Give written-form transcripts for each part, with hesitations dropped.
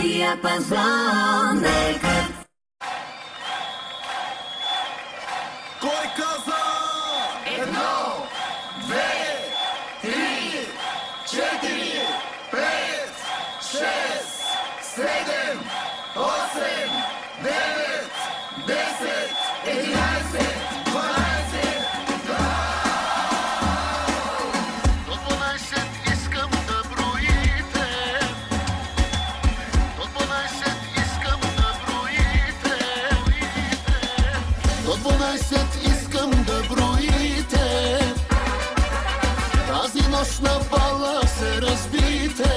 Диапазон. Кой каза? 1, 2, 3, 4, 5, 6, 7, 8, 9, 10, 11, 12. До 12 искам да броите. До 12 искам да броите. До 12 искам да броите. Тази нощ на бала се разбите.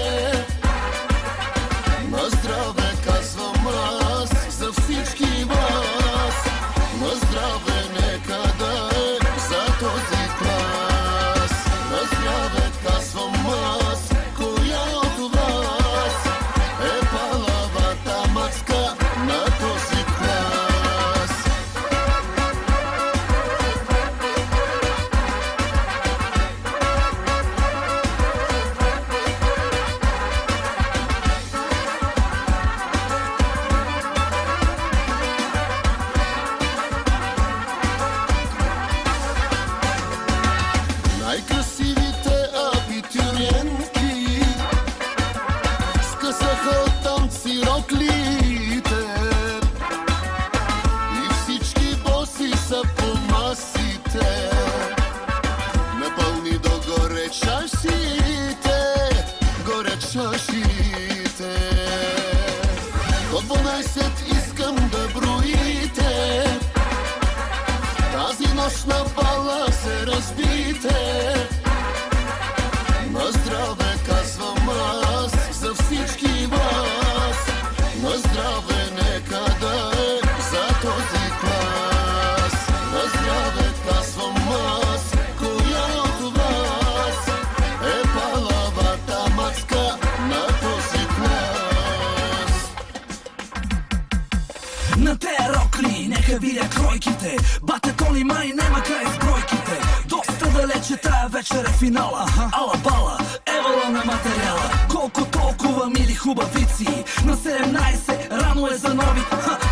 На здраве казвам аз за всички вас. На здраве нека да е за този клас. На здраве казвам аз, коя от вас е палавата мацка на този клас. Най-красивите абитуриентки скъсаха от танци роклите и всички боси са по масите. Напълни догоре чашите, горе чашите. До 12 искам да броите. Тази нощ на бала се разбите. На здраве казвам аз за всички вас. На здраве нека да е за този клас. На здраве казвам аз, коя от вас е палавата мацка на този клас. На те рокли, нека видя кройките. Бате Тони май нема край с бройките. Доста далече тая вечер е финала. Ала бала, евала на материала. Колко толкова мили хубавици. На 17 рано е за нови.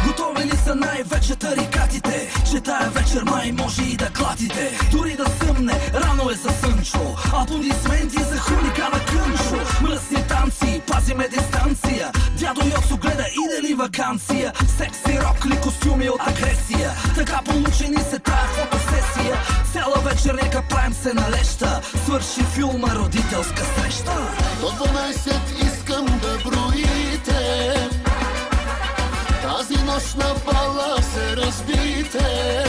Готови ли са най-вече тарикатите? Че тая вечер май може и да клатите. Дори да съмне, рано е за Сънчо. Аплодисменти за хулигана Кънчо. Мръсни танци, пазиме дистанция. Дядо Йосо гледа иде ли вакансия. Секси рокли, костюми от агресия. Така получени се тая фотосесия. Цяла вечер нека правим се на леща. Свърши филма родителска среща. До 12 искам да броите. Тази нощ на бала се разбите.